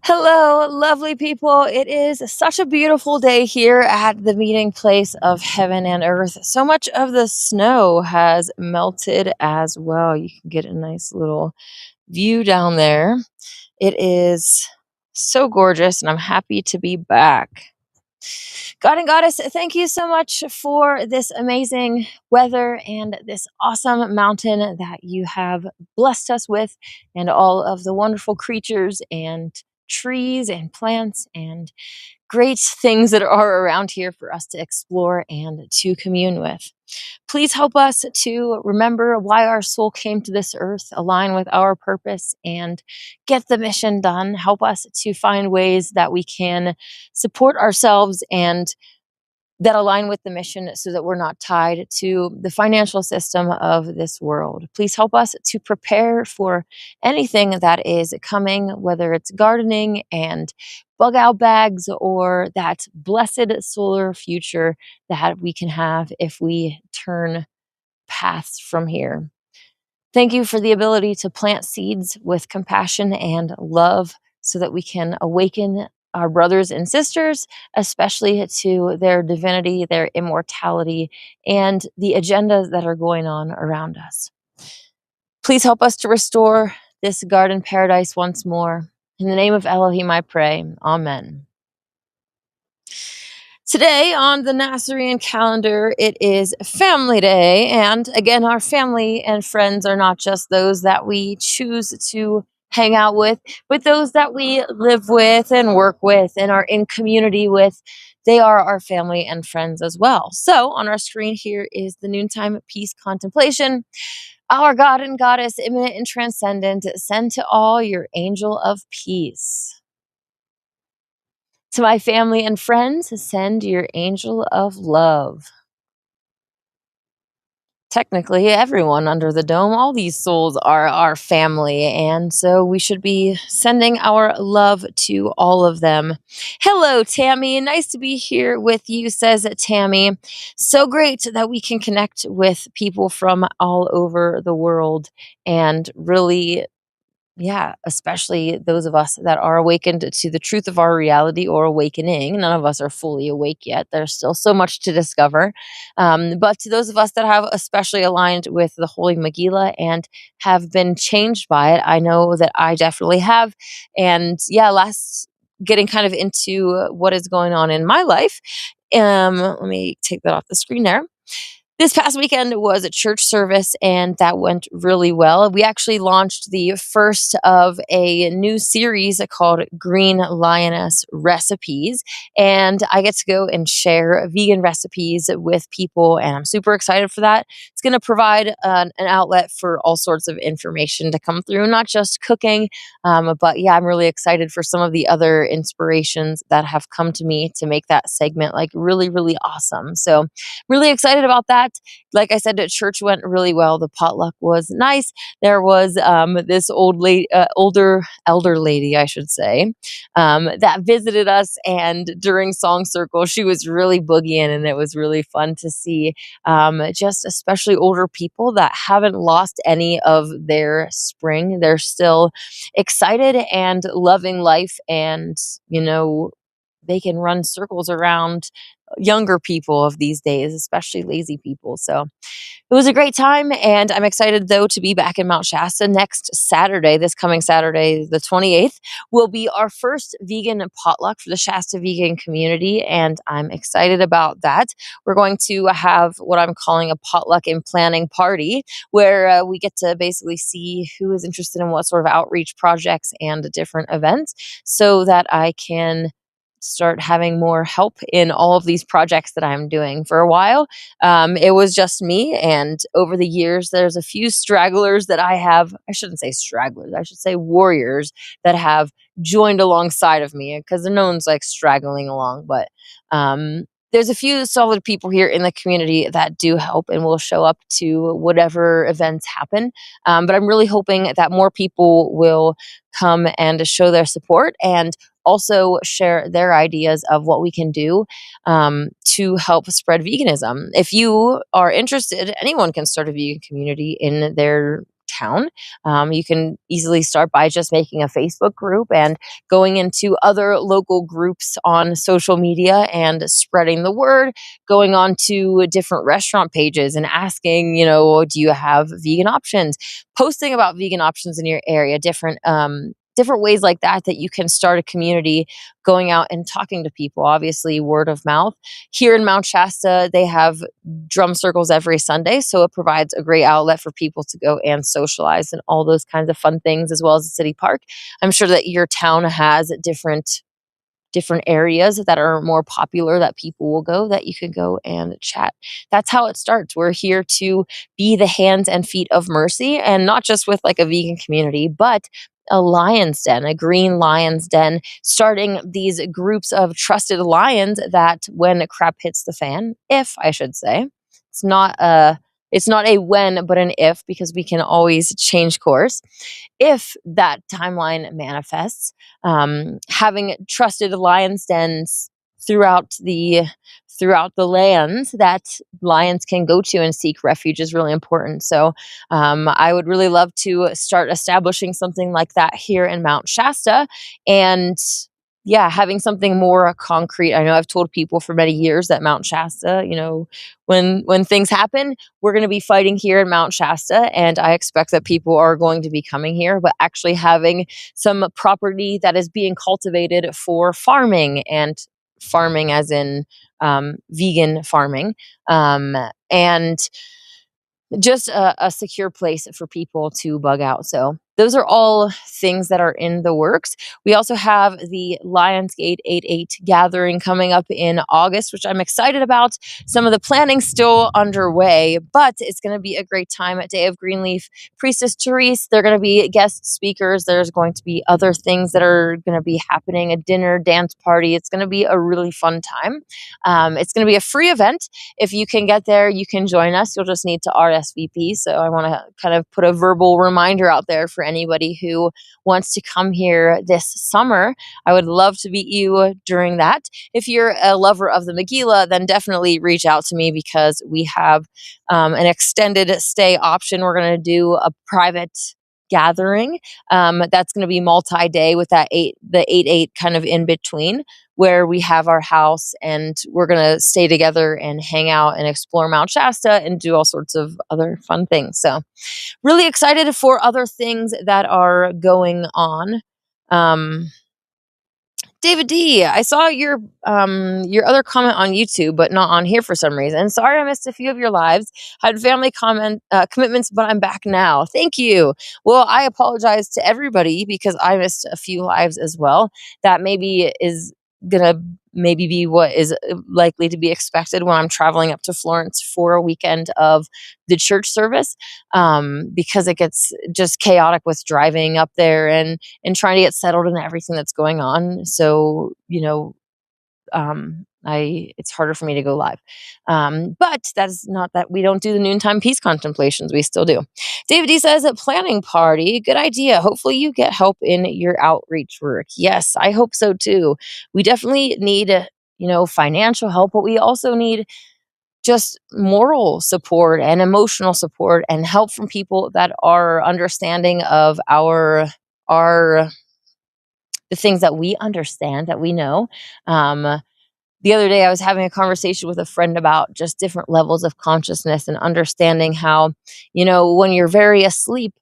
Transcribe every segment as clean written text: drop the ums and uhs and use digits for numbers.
Hello, lovely people. It is such a beautiful day here at the meeting place of heaven and earth. So much of the snow has melted as well. You can get a nice little view down there. It is so gorgeous, and I'm happy to be back. God and Goddess, thank you so much for this amazing weather and this awesome mountain that you have blessed us with, and all of the wonderful creatures and trees and plants and great things that are around here for us to explore and to commune with. Please help us to remember why our soul came to this earth, align with our purpose, and get the mission done. Help us to find ways that we can support ourselves and that align with the mission so that we're not tied to the financial system of this world. Please help us to prepare for anything that is coming, whether it's gardening and bug out bags or that blessed solar future that we can have if we turn paths from here. Thank you for the ability to plant seeds with compassion and love so that we can awaken our brothers and sisters, especially to their divinity, their immortality, and the agendas that are going on around us. Please help us to restore this garden paradise once more. In the name of Elohim, I pray. Amen. Today on the Nazarene calendar, it is Family Day. And again, our family and friends are not just those that we choose to hang out with, but those that we live with and work with and are in community with. They are our family and friends as well. So on our screen here is the noontime peace contemplation. Our God and Goddess, immanent and transcendent, send to all your angel of peace. To my family and friends, send your angel of love. Technically, everyone under the dome, all these souls are our family, and so we should be sending our love to all of them. Hello, Tammy. Nice to be here with you, says Tammy. So great that we can connect with people from all over the world and really, yeah, especially those of us that are awakened to the truth of our reality or awakening. None of us are fully awake yet. There's still so much to discover. But to those of us that have especially aligned with the Holy Megillah and have been changed by it, I know that I definitely have. And yeah, getting kind of into what is going on in my life. Let me take that off the screen there. This past weekend was a church service, and that went really well. We actually launched the first of a new series called Green Lioness Recipes, and I get to go and share vegan recipes with people, and I'm super excited for that. It's going to provide an outlet for all sorts of information to come through, not just cooking, but yeah, I'm really excited for some of the other inspirations that have come to me to make that segment like really, really awesome. So really excited about that. Like I said, the church went really well. The potluck was nice. There was this elder lady, I should say, that visited us, and during song circle, she was really boogieing, and it was really fun to see. Just especially older people that haven't lost any of their spring. They're still excited and loving life, and they can run circles around younger people of these days, especially lazy people. So it was a great time, and I'm excited though to be back in Mount Shasta next Saturday. This coming Saturday, the 28th, will be our first vegan potluck for the Shasta vegan community, and I'm excited about that. We're going to have what I'm calling a potluck and planning party, where we get to basically see who is interested in what sort of outreach projects and different events, so that I can start having more help in all of these projects that I'm doing. For a while, it was just me, and over the years, there's a few stragglers that I shouldn't say stragglers, I should say warriors that have joined alongside of me, because no one's like straggling along, but there's a few solid people here in the community that do help and will show up to whatever events happen. But I'm really hoping that more people will come and show their support and also share their ideas of what we can do to help spread veganism. If you are interested, anyone can start a vegan community in their town. You can easily start by just making a Facebook group and going into other local groups on social media and spreading the word, going on to different restaurant pages and asking, do you have vegan options? Posting about vegan options in your area, different ways like that you can start a community, going out and talking to people. Obviously, word of mouth. Here in Mount Shasta, they have drum circles every Sunday, so it provides a great outlet for people to go and socialize and all those kinds of fun things, as well as the city park. I'm sure that your town has different areas that are more popular that people will go, that you can go and chat. That's how it starts. We're here to be the hands and feet of mercy, and not just with like a vegan community, but a lion's den, a green lion's den, starting these groups of trusted lions that when crap hits the fan, if I should say, it's not a it's not a when, but an if, because we can always change course. If that timeline manifests, having trusted lions dens throughout the land that lions can go to and seek refuge is really important. So I would really love to start establishing something like that here in Mount Shasta, and yeah, having something more concrete. I know I've told people for many years that Mount Shasta, when things happen, we're going to be fighting here in Mount Shasta, and I expect that people are going to be coming here, but actually having some property that is being cultivated for farming, and farming as in vegan farming, and just a secure place for people to bug out. So those are all things that are in the works. We also have the Lionsgate 88 gathering coming up in August, which I'm excited about. Some of the planning still underway, but it's going to be a great time at Day of Greenleaf. Priestess Therese, they're going to be guest speakers. There's going to be other things that are going to be happening, a dinner, dance party. It's going to be a really fun time. It's going to be a free event. If you can get there, you can join us. You'll just need to RSVP. So I want to kind of put a verbal reminder out there for anybody who wants to come here this summer. I would love to meet you during that. If you're a lover of the Megillah, then definitely reach out to me, because we have an extended stay option. We're going to do a private gathering that's going to be multi-day with the 8-8 kind of in between, where we have our house and we're going to stay together and hang out and explore Mount Shasta and do all sorts of other fun things. So really excited for other things that are going on. David D, I saw your other comment on YouTube, but not on here for some reason. Sorry, I missed a few of your lives. Had family commitments, but I'm back now. Thank you. Well, I apologize to everybody because I missed a few lives as well. That maybe is gonna maybe be what is likely to be expected when I'm traveling up to Florence for a weekend of the church service, because it gets just chaotic with driving up there and trying to get settled in everything that's going on. So, it's harder for me to go live. But that's not that we don't do the noontime peace contemplations. We still do. David D says, a planning party, good idea. Hopefully you get help in your outreach work. Yes, I hope so too. We definitely need, financial help, but we also need just moral support and emotional support and help from people that are understanding of our the things that we understand, that we know. The other day I was having a conversation with a friend about just different levels of consciousness and understanding how, when you're very asleep,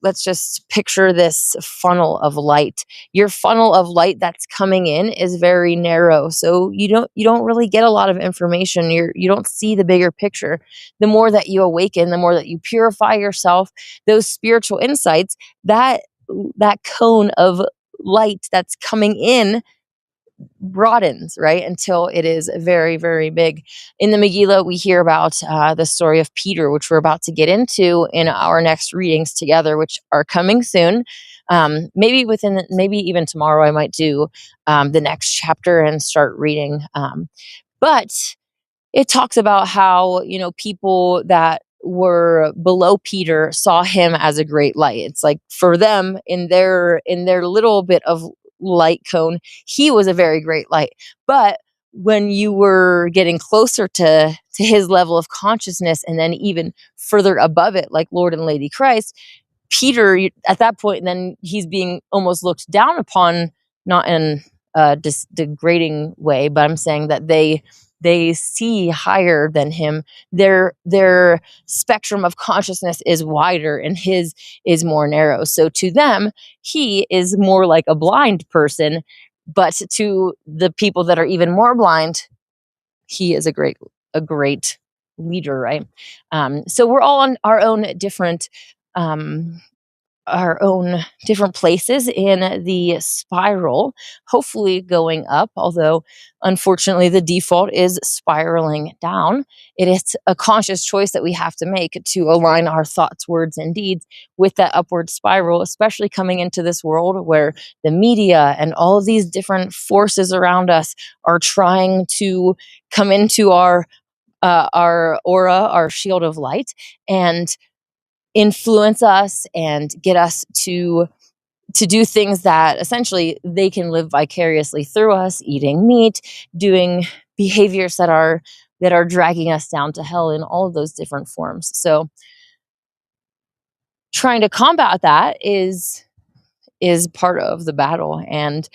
let's just picture this funnel of light. Your funnel of light that's coming in is very narrow. So you don't really get a lot of information. You don't see the bigger picture. The more that you awaken, the more that you purify yourself, those spiritual insights, that cone of light that's coming in broadens, right, until it is very, very big. In the Megillah, we hear about the story of Peter, which we're about to get into in our next readings together, which are coming soon. Maybe even tomorrow, I might do the next chapter and start reading. But it talks about how, people that were below Peter saw him as a great light. It's like for them in their little bit of light cone, he was a very great light. But when you were getting closer to his level of consciousness, and then even further above it, like Lord and Lady Christ, Peter, at that point, then he's being almost looked down upon, not in a degrading way, but I'm saying that they see higher than him. Their spectrum of consciousness is wider, and his is more narrow. So to them, he is more like a blind person, but to the people that are even more blind, he is a great leader, right? So we're all on um, our own different places in the spiral, hopefully going up, although unfortunately the default is spiraling down. It is a conscious choice that we have to make to align our thoughts, words, and deeds with that upward spiral, especially coming into this world where the media and all of these different forces around us are trying to come into our aura, our shield of light, and influence us and get us to do things that essentially they can live vicariously through us, eating meat, doing behaviors that are dragging us down to hell in all of those different forms. So trying to combat that is part of the battle, and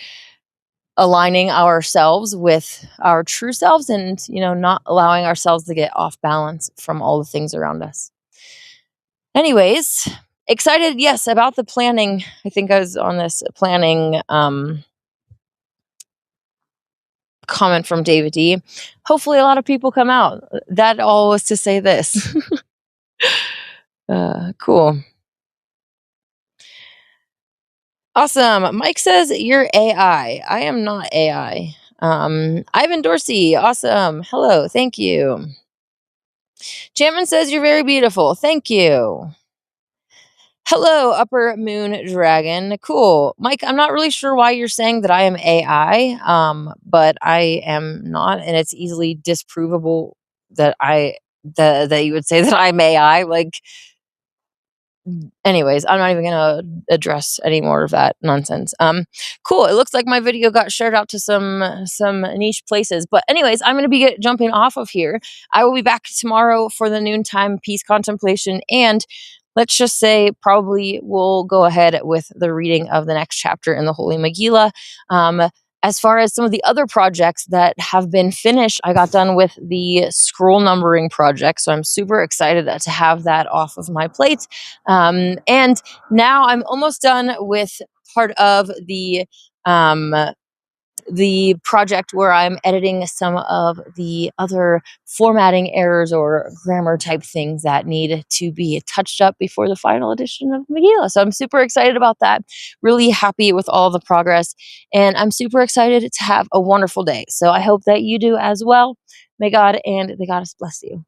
aligning ourselves with our true selves, and not allowing ourselves to get off balance from all the things around us. Anyways, excited, yes, about the planning. I think I was on this planning comment from David D. Hopefully a lot of people come out. That all was to say this. Cool. Awesome. Mike says you're AI. I am not AI. Ivan Dorsey, awesome. Hello, thank you. Jammin says you're very beautiful. Thank you. Hello, Upper Moon Dragon. Cool. Mike, I'm not really sure why you're saying that I am AI, but I am not, and it's easily disprovable that that you would say that I'm AI. Like, anyways, I'm not even gonna address any more of that nonsense. Cool. It looks like my video got shared out to some niche places. But anyways, I'm gonna be jumping off of here. I will be back tomorrow for the noontime peace contemplation, and let's just say probably we'll go ahead with the reading of the next chapter in the Holy Megillah. As far as some of the other projects that have been finished, I got done with the scroll numbering project, so I'm super excited to have that off of my plate. And now I'm almost done with part of the project where I'm editing some of the other formatting errors or grammar type things that need to be touched up before the final edition of Megillah. So I'm super excited about that. Really happy with all the progress, and I'm super excited to have a wonderful day. So I hope that you do as well. May God and the Goddess bless you.